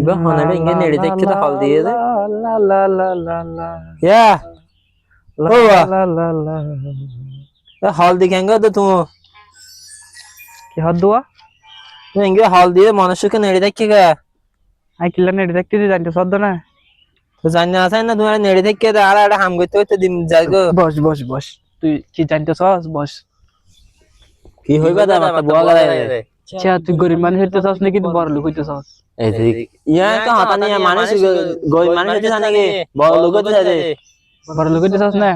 ইবা হনাবে ইংগে নেড়ে দেখতে তো হল দিয়ে দে লা লা লা লা লা ইয়া লা ও বা লা লা লা হল দি কেঙ্গা তো তুমি কি হাত দোয়া ইংগে হল দিয়ে মানুষকে নেড়ে দেখতে গা আই কিলা নেড়ে দেখতে জানতে সদ্দ না তো জানি না আছে না তোমার নেড়ে দেখতে আর একটা হাম করতে করতে দিন যাই গো বস বস বস তুই কি জানতে চাস বস কি হইবা দা মাথা বুয়া গলা রে আচ্ছা তুই গরিব মানুষ হইতে চাস নাকি তুই বড় লোক হইতে চাস এই ঠিক ইয়া তো হাতা নিয়ে মানুষ গই মানুষ হতে জানে কি বড় লোক হতে জানে বড় লোক হইতে চাস না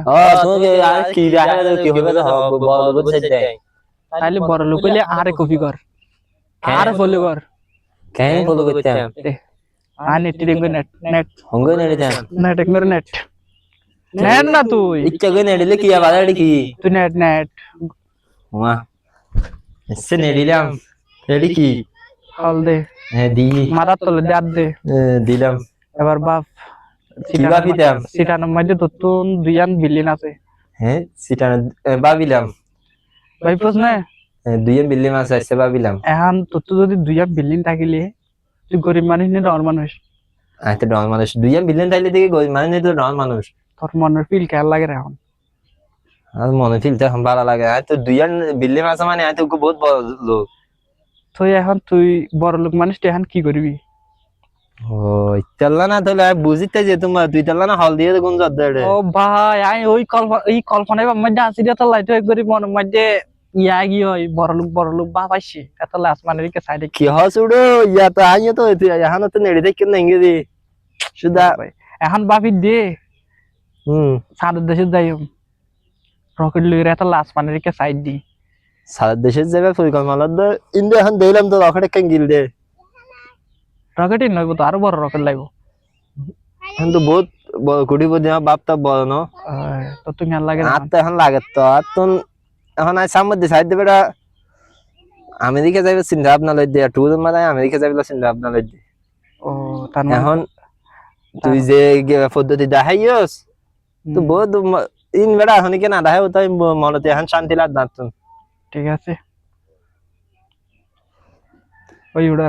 তুমি আর কি রাখা কি হইবা তো বড় লোক হতে যাই তাইলে বড় লোক হইলে আরে কপি কর আরে ফলো কর কেন ফলো করতাম আর নেট টিঙ্গো নেট নেট হঙ্গে নেড়ে যাম নেট একবার নেট নেট না তুই ইচ্ছা করে নেড়িলে কি আবার এটা কি তুই নেট নেট ওয়া এসে নেড়িলাম এটা কি হল দে হ্যাঁ দি মাথার তলে দাঁত দে দিলাম এবার বাপ কি বাপিতাম সিটানোর মধ্যে তো তুন দুইয়ান বিল্ডিং আছে হ্যাঁ সিটা বাবিলাম ভাইপস না দুইয়ে বিল্লি মাছ আছে বাবিলাম এখন তোর তো যদি দুইয়া বিল্ডিং থাকিলে তুই গরিব মানুষ নে ডর মানুষ আচ্ছা ডন মানুষ দুইয়ে বিল্লি তাইলে দেখি মানে তো ডন মানুষ তোর মনের ফিল খেয়াল লাগে রে এখন আর মনে ফিলতে এখন ভালো লাগে আর তো দুইয়ান বিল্লি মাছ মানে তো বহুত বড় লোক তুই এখন তুই বড় লোক মানুষ তুই এখন কি করবি ও ইতাল্লা না তাহলে বুঝিতে যে তোমার দুই তাল্লা না হল দিয়ে কোন জর্দ ও ভাই আই ওই কল্পনায় মধ্যে আসি দিয়ে তো লাইট এক গরিব মনের মধ্যে ইয়া কি হয় বড় লোক বা পাইছি এত লাস মানের দিকে সাইডে কি হস উড়ো ইয়া তো আইও তো এখন তো নেড়ে দেখেন না ইংরেজি সুদা এখন বাপি দে সাদের দেশে যাই রকেট লইরে এত লাস মানের দিকে সাইড দি সারা দেশের যাবে পরিকল্পনা ইন্ডিয়া এখন দেখলাম তো রকেট কেন গিল দে রকেটই নইব তো আরো বড় রকেট লাগবো এখন তো বহুত কোটিপতি আমার বাপটা বড় ন তো তুমি আর লাগে আর তো এখন লাগে তো আর তো এখন আই সামনে দিয়ে সাইড দেবে আমেরিকা যাইবে চিন্তা ভাবনা লই দিয়ে টুর মানে আমেরিকা যাইবে চিন্তা ভাবনা লই দিয়ে ও তার এখন তুই যে পদ্ধতি দেখাইস তো বহুত ইন বেড়া এখন কি না দেখাই তাই মনতে এখন শান্তি লাগ না ঠিক আছে ওই উড়া